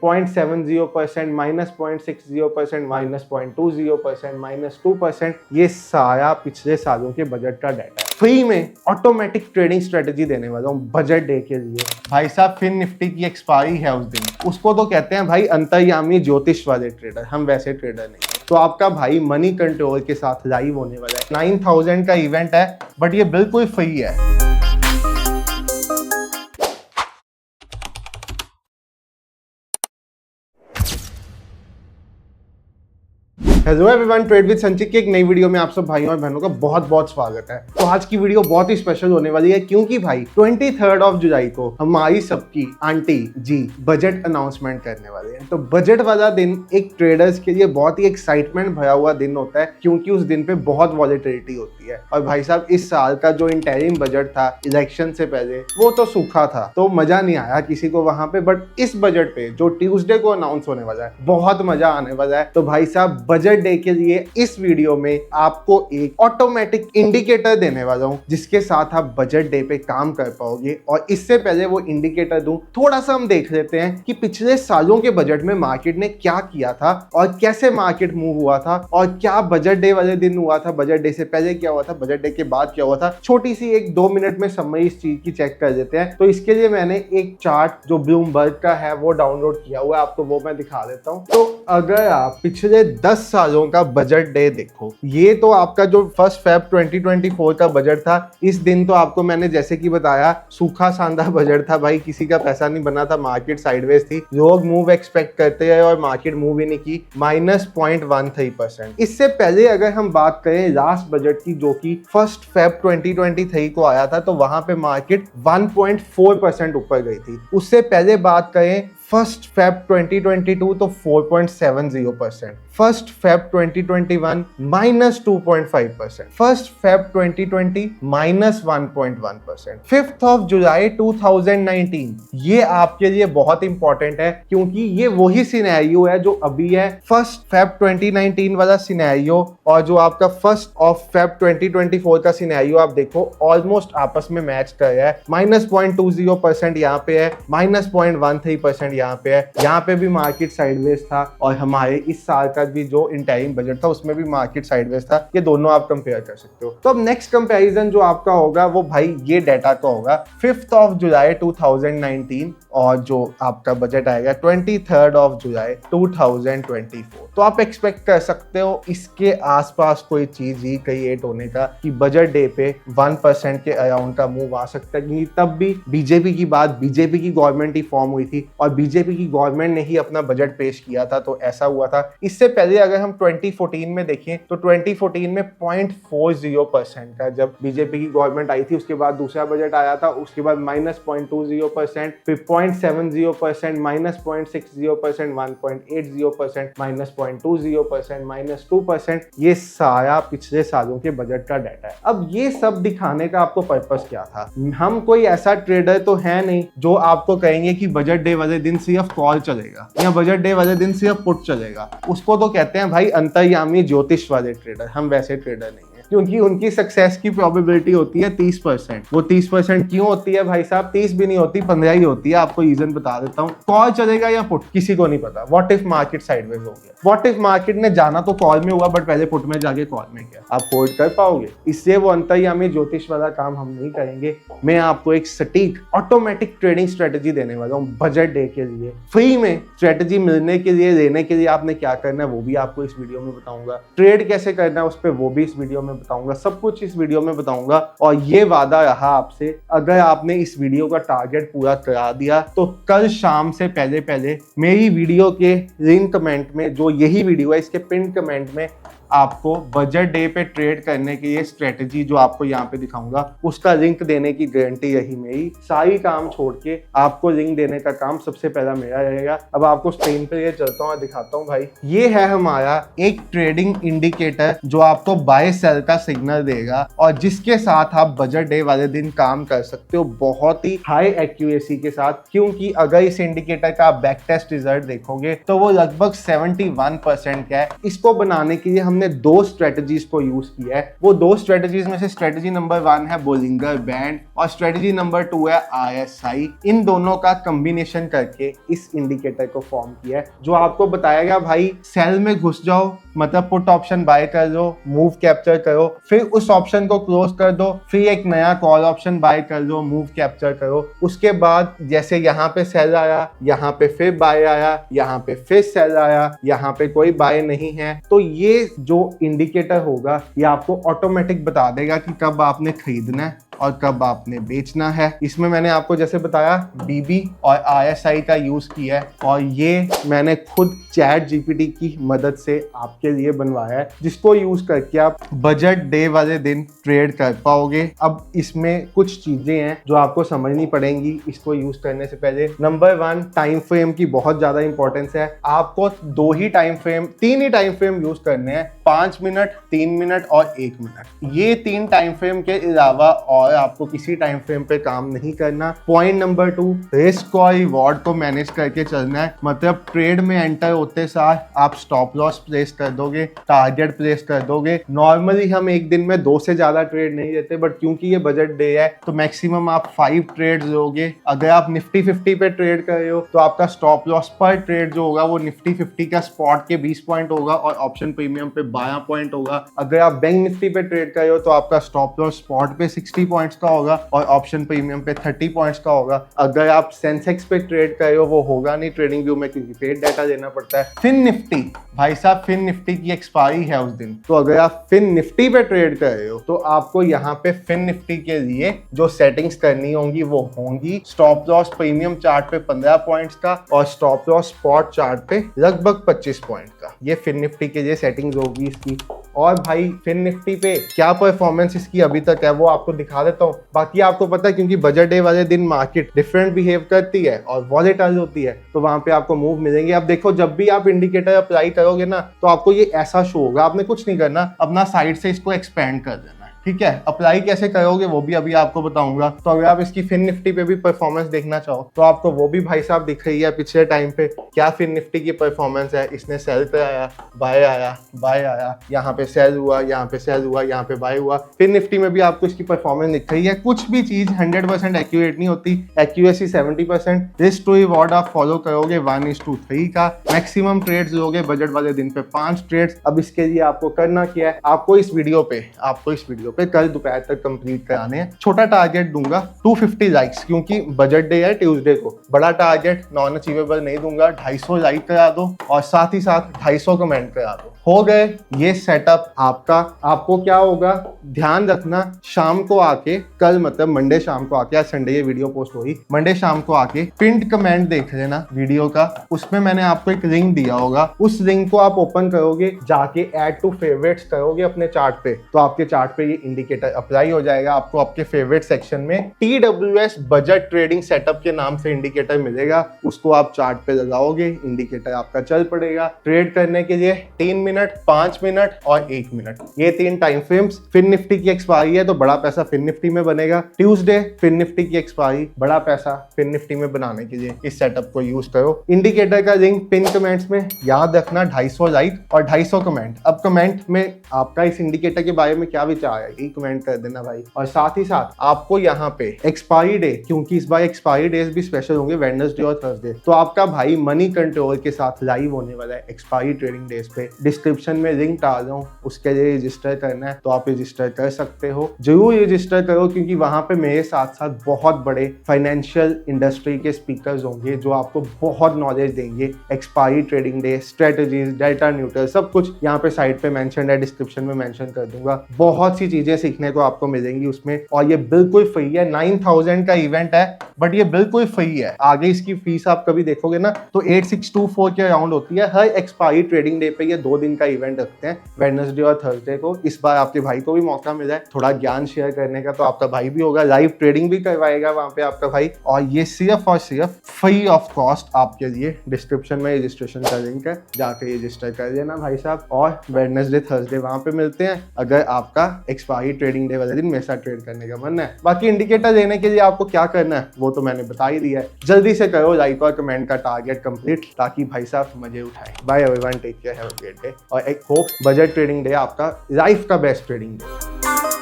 0.70%, -0.60%, -0.20%, -2%, ये सारा पिछले सालों के बजट का डाटा है। फ्री में ऑटोमेटिक ट्रेडिंग स्ट्रेटेजी देने वाला हूँ बजट डे के लिए। भाई साहब, फिन निफ्टी की एक्सपायरी है उस दिन, उसको तो कहते हैं भाई अंतर्यामी ज्योतिष वाले ट्रेडर, हम वैसे ट्रेडर नहीं। तो आपका भाई मनी कंट्रोल के साथ लाइव होने वाला है। 9000 का इवेंट है, बट ये बिल्कुल फ्री है। हेलो एवरीवन, ट्रेड विद संचित की एक नई वीडियो में आप सब भाइयों और बहनों का बहुत बहुत स्वागत है। तो आज की वीडियो बहुत ही स्पेशल होने वाली है, क्योंकि भाई 23 जुलाई को हमारी सबकी आंटी जी बजट अनाउंसमेंट करने वाले हैं। तो बजट वाला दिन एक ट्रेडर्स के लिए बहुत ही एक्साइटमेंट भरा हुआ दिन होता है, क्योंकि उस दिन पे बहुत वॉलेटिलिटी होती है। और भाई साहब, इस साल का जो इंटरिम बजट था इलेक्शन से पहले, वो तो सूखा था, तो मजा नहीं आया किसी को वहां पे। बट इस बजट पे जो ट्यूसडे को अनाउंस होने वाला है, बहुत मजा आने वाला है। तो भाई साहब, बजट डे के लिए इस वीडियो में आपको एक ऑटोमेटिक इंडिकेटर देने वाला हूं, जिसके साथ आप बजट डे पे काम कर पाओगे। और इससे पहले वो इंडिकेटर दूं, थोड़ा सा हम देख लेते हैं कि पिछले सालों के बजट में मार्केट ने क्या किया था और कैसे मार्केट मूव हुआ था, और क्या बजट डे वाले दिन हुआ था, बजट डे से पहले क्या हुआ था, बजट डे के बाद क्या हुआ था। छोटी सी एक 2 मिनट में समरी इस चीज की चेक कर देते हैं। तो इसके लिए मैंने एक चार्ट जो ब्लूमबर्ग का है वो डाउनलोड किया हुआ है, आपको वो मैं दिखा देता हूं। तो अगर आप पिछले 10 सालों का बजट डे देखो, ये तो आपका जो 1 फेब 2024 का बजट था, इस दिन तो आपको मैंने जैसे कि बताया सूखा सांदा बजट था भाई, किसी का पैसा नहीं बना था, मार्केट साइडवेज थी, लोग मूव एक्सपेक्ट करते हैं और मार्केट मूव ही नहीं की, -0.13%। इससे पहले अगर हम बात करें लास्ट बजट की, जो कि 1 फेब 2023 को आया था, तो वहां पे मार्केट 1.4% ऊपर गई थी। उससे पहले बात करें 1 फेब 2022 तो 4.70%, 1 फेब 2021 -2.5%, 1 फेब 2020 -1.1%, 5 जुलाई 2019 ये आपके लिए बहुत इंपॉर्टेंट है, क्योंकि ये वही सिनेरियो है जो अभी है। 1 फेब 2019 वाला सिनेरियो और जो आपका 1 फेब 2024 का सिनेरियो आप देखो, ऑलमोस्ट आपस में मैच कर रहा है। -0.20% यहाँ पे है, -0.13% यहाँ पे है। यहाँ पे भी मार्केट साइडवेज था, और हमारे इस साल का भी जो इंटरिम बजट था उसमें भी मार्केट साइडवेज था। ये दोनों आप कंपेयर कर सकते हो। तो अब नेक्स्ट कंपैरिजन जो आपका होगा वो भाई ये डाटा का होगा 5 जुलाई 2019, और जो आपका बजट आएगा 23 जुलाई 2024। तो आप एक्सपेक्ट कर सकते हो इसके आसपास कोई चीज ही क्रिएट होने का, कि बजट डे पे 1% के अराउंड का मूव आ सकता है। तब भी बीजेपी की बात, बीजेपी की गवर्नमेंट ही फॉर्म हुई थी और बीजेपी की गवर्नमेंट ने ही अपना बजट पेश किया था, तो ऐसा हुआ था। इससे पहले अगर हम 2014 में देखें तो 2014 में 0.40% का जब बीजेपी की गवर्नमेंट आई थी, उसके बाद दूसरा बजट आया था, उसके बाद -0.20%, फिर 0.70%, -0.60%, 1.80%, -0.20%, -2%, ये सारा पिछले सालों के बजट का डाटा है। अब ये सब दिखाने का आपको पर्पस क्या था? हम कोई ऐसा ट्रेडर तो है नहीं जो आपको कहेंगे कि बजट डे वाले दिन सिर्फ कॉल चलेगा या बजट डे वाले दिन सिर्फ पुट चलेगा। उसको तो कहते हैं भाई अंतर्यामी ज्योतिष वाले ट्रेडर, हम वैसे ट्रेडर नहीं है, क्योंकि उनकी सक्सेस की प्रोबेबिलिटी होती है 30%। वो 30% क्यों होती है भाई साहब? 30 भी नहीं होती, 15 ही होती है। आपको रीजन बता देता हूँ। कॉल चलेगा या पुट, किसी को नहीं पता। व्हाट इफ मार्केट साइडवेज हो गया? व्हाट इफ मार्केट ने जाना तो कॉल में हुआ, बट पहले पुट में जाके कॉल में गया? आप होल्ड कर पाओगे? इससे वो अंतर्यामी ज्योतिष वाला काम हम नहीं करेंगे। मैं आपको एक सटीक ऑटोमेटिक ट्रेडिंग स्ट्रेटेजी देने वाला हूँ बजट डे के लिए। फ्री में स्ट्रेटेजी मिलने के लिए, लेने के लिए आपने क्या करना है वो भी आपको इस वीडियो में बताऊंगा। ट्रेड कैसे करना है उस पर वो भी इस वीडियो में बताऊंगा। सब कुछ इस वीडियो में बताऊंगा। और ये वादा रहा आपसे, अगर आपने इस वीडियो का टारगेट पूरा करा दिया तो कल शाम से पहले मेरी वीडियो के लिंक कमेंट में, जो यही वीडियो है इसके पिन कमेंट में, आपको बजट डे पे ट्रेड करने की ये स्ट्रेटेजी जो आपको यहाँ पे दिखाऊंगा उसका लिंक देने की गारंटी रही मेरी। सारी काम छोड़ के आपको लिंक देने का काम सबसे पहला मेरा रहेगा। अब आपको स्क्रीन पे ये चलता हूँ, दिखाता हूँ भाई। ये है हमारा एक ट्रेडिंग इंडिकेटर जो आपको बाय सेल का सिग्नल देगा, और जिसके साथ आप बजट डे वाले दिन काम कर सकते हो बहुत ही हाई एक्यूरेसी के साथ। क्योंकि अगर इस इंडिकेटर का आप बैक टेस्ट रिजल्ट देखोगे तो वो लगभग 71% का है। इसको बनाने के लिए हम हमने दो स्ट्रेटजीज को यूज किया है। वो दो स्ट्रेटजीज में से स्ट्रेटजी नंबर 1 है बोलिंगर बैंड और स्ट्रेटजी नंबर 2 है RSI। इन दोनों का कॉम्बिनेशन करके इस इंडिकेटर को फॉर्म किया है, जो आपको बताएगा भाई सेल में घुस जाओ, मतलब पुट ऑप्शन बाय कर दो, मूव कैप्चर करो, फिर उस ऑप्शन को क्लोज कर दो, फिर एक नया कॉल ऑप्शन बाय कर दो, मूव कैप्चर करो। उसके बाद जैसे यहाँ पे सेल आया, यहाँ पे फिर बाय आया, यहाँ पे फिर सेल आया, यहाँ पे कोई बाय नहीं है, तो ये जो इंडिकेटर होगा ये आपको ऑटोमेटिक बता देगा कि कब आपने खरीदना है और कब आपने बेचना है। इसमें मैंने आपको जैसे बताया BB और RSI का यूज किया है और ये मैंने खुद चैट GPT की मदद से आपके लिए बनवाया है, जिसको यूज करके आप बजट डे वाले दिन ट्रेड कर पाओगे। अब इसमें कुछ चीजें हैं जो आपको समझनी पड़ेंगी इसको यूज करने से पहले। नंबर 1, टाइम फ्रेम की बहुत ज्यादा इंपॉर्टेंस है। आपको तीन ही टाइम फ्रेम यूज करने हैं, 5 मिनट, 3 मिनट और 1 मिनट। ये 3 टाइम फ्रेम के अलावा और आपको किसी टाइम फ्रेम पे काम नहीं करना। पॉइंट नंबर 2, रिस्क और रिवॉर्ड को मैनेज करके चलना है। मतलब ट्रेड में एंटर होते सार आप स्टॉप लॉस प्लेस कर दोगे, टारगेट प्लेस कर दोगे। नॉर्मली हम एक दिन में 2 से ज्यादा ट्रेड नहीं लेते, बट क्योंकि ये बजट डे है तो मैक्सिमम आप 5 ट्रेड लोगे। अगर आप निफ्टी 50 पे ट्रेड कर रहे हो तो आपका स्टॉप लॉस पर ट्रेड जो होगा वो निफ्टी 50 का स्पॉट के 20 पॉइंट होगा और ऑप्शन प्रीमियम पे 12 पॉइंट होगा। अगर आप बैंक निफ्टी पे ट्रेड कर रहे हो तो आपका स्टॉप लॉस स्पॉट पे 60 पॉइंट्स का होगा और ऑप्शन प्रीमियम पे 30 पॉइंट्स का होगा। अगर आप सेंसेक्स पे ट्रेड कर रहे हो वो होगा नहीं ट्रेडिंग व्यू में, क्योंकि पेड डाटा देना पड़ता है। फिन निफ्टी, भाई साहब फिन निफ्टी की एक्सपायरी है उस दिन, तो अगर आप फिन निफ्टी पे ट्रेड कर रहे हो तो आपको यहाँ पे फिन निफ्टी के लिए जो सेटिंग्स करनी होंगी वो होंगी स्टॉप लॉस प्रीमियम चार्ट पे 15 पॉइंट्स का और स्टॉप लॉस स्पॉट चार्ट पे लगभग 25 पॉइंट का। ये फिन निफ्टी के लिए सेटिंग्स होगी इसकी। और भाई फिन निफ्टी पे क्या परफॉर्मेंस इसकी अभी तक है वो आपको दिखा देता हूँ। बाकी आपको पता है क्योंकि बजट डे वाले दिन मार्केट डिफरेंट बिहेव करती है और वॉलेटाइल होती है, तो वहां पे आपको मूव मिलेंगे। अब देखो जब भी आप इंडिकेटर अप्लाई करोगे ना तो आपको ये ऐसा शो होगा। आपने कुछ नहीं करना, अपना साइड से इसको एक्सपेंड कर देना, ठीक है। अप्लाई कैसे करोगे वो भी अभी आपको बताऊंगा। तो अगर आप इसकी फिन निफ्टी पे भी परफॉर्मेंस देखना चाहो तो आपको वो भी भाई साहब दिख रही है पिछले टाइम पे क्या फिन निफ्टी की परफॉर्मेंस है। इसने सेल पे आया, बाय आया, बाय आया, यहाँ पे सेल हुआ, यहाँ पे सेल हुआ, यहाँ पे बाय हुआ। फिन निफ्टी में भी आपको इसकी परफॉर्मेंस दिख रही है। कुछ भी चीज 100% एक्यूरेट नहीं होती, एक्यूरेसी 70%। रिस्क टू रिवॉर्ड आप फॉलो करोगे 1:3 का। मैक्सिमम ट्रेड्स लोगे बजट वाले दिन पे 5 ट्रेड्स। अब इसके लिए आपको करना क्या है, आपको इस वीडियो पे कल दोपहर तक कंप्लीट कराने हैं। छोटा टारगेट दूंगा 250 लाइक्स, क्योंकि बजट डे है ट्यूसडे को। बड़ा टारगेट नॉन अचीवेबल नहीं दूंगा। 250 लाइक करा दो और साथ ही साथ 250 कमेंट करा दो। हो गए ये सेटअप आपका। आपको क्या होगा ध्यान रखना, शाम को आके कल मतलब मंडे शाम को आके, आज संडे ये वीडियो पोस्ट हुई, मंडे शाम को आके पिंड कमेंट देख लेना वीडियो का। उसमें मैंने आपको एक लिंक दिया होगा, उस लिंक को आप ओपन करोगे, जाके ऐड टू फेवरेट्स करोगे अपने चार्ट पे, तो आपके चार्ट पे ये इंडिकेटर अप्लाई हो जाएगा। आपको आपके फेवरेट सेक्शन में TWS बजट ट्रेडिंग सेटअप के नाम से इंडिकेटर मिलेगा, उसको आप चार्ट पे लगाओगे, इंडिकेटर आपका चल पड़ेगा। ट्रेड करने के लिए 3 मिनट, 5 मिनट और 1 मिनट, ये 3 टाइम फ्रेम्स। फिन निफ्टी की एक्सपायरी है तो बड़ा पैसा फिन निफ्टी में बनेगा। ट्यूसडे फिन निफ्टी की एक्सपायरी, बड़ा पैसा फिन निफ्टी में बनाने के लिए इस सेटअप को यूज करो। इंडिकेटर का लिंक पिन कमेंट्स में, याद रखना 250 लाइक और 250 कमेंट। अब कमेंट में आपका इस इंडिकेटर के बारे में क्या विचार है ये कमेंट कर देना भाई। और साथ ही साथ आपको यहाँ पे एक्सपायरी डे, क्योंकि इस बार एक्सपायरी डेज भी स्पेशल होंगे वेडनेसडे और थर्सडे, तो आपका भाई मनी कंट्रोल के साथ लाइव होने वाला है एक्सपायरी ट्रेडिंग डेज पे। डिस्क्रिप्शन में लिंक डाल रहा हूँ, उसके लिए रजिस्टर करना है तो आप रजिस्टर कर सकते हो। जरूर रजिस्टर करो, क्योंकि वहां पे मेरे साथ साथ बहुत बड़े फाइनेंशियल इंडस्ट्री के स्पीकर्स होंगे जो आपको बहुत नॉलेज देंगे। Expiry trading day, strategies, delta neutral, सब कुछ यहाँ पे साइट पे मेंशन है, डिस्क्रिप्शन में मेंशन कर दूंगा। बहुत सी चीजें सीखने को आपको मिलेंगी उसमें, और ये बिल्कुल फ्री है। 9000 का इवेंट है बट ये बिल्कुल फ्री है। आगे इसकी फीस आप कभी देखोगे ना तो 8624 के अराउंड होती है। हर एक्सपायरी ट्रेडिंग डे पे ये 2 दिन का इवेंट रखते हैं, वेडनेसडे और थर्सडे को। इस बार आपके भाई को भी मौका मिला है थोड़ा ज्ञान शेयर करने का, तो आपका भाई भी होगा, लाइव ट्रेडिंग भी करवाएगा वहां पे आपका भाई। और ये सिर्फ और सिर्फ फ्री ऑफ कॉस्ट आपके लिए। डिस्क्रिप्शन में रजिस्ट्रेशन का लिंक है, जाकर रजिस्टर कर लेना भाई साहब। और वेडनेसडे थर्सडे वहां पे मिलते हैं अगर आपका एक्सपायरी ट्रेडिंग डे वाले दिन मेरे साथ ट्रेड करने का मन है। बाकी इंडिकेटर लेने के लिए आपको क्या करना है वो तो मैंने बता ही दिया है। जल्दी से करो लाइक और कमेंट का टारगेट कंप्लीट, ताकि भाई साहब मजे उठाए। Bye everyone, take care, have a great day. और एक होप बजट ट्रेडिंग डे आपका लाइफ का बेस्ट ट्रेडिंग डे।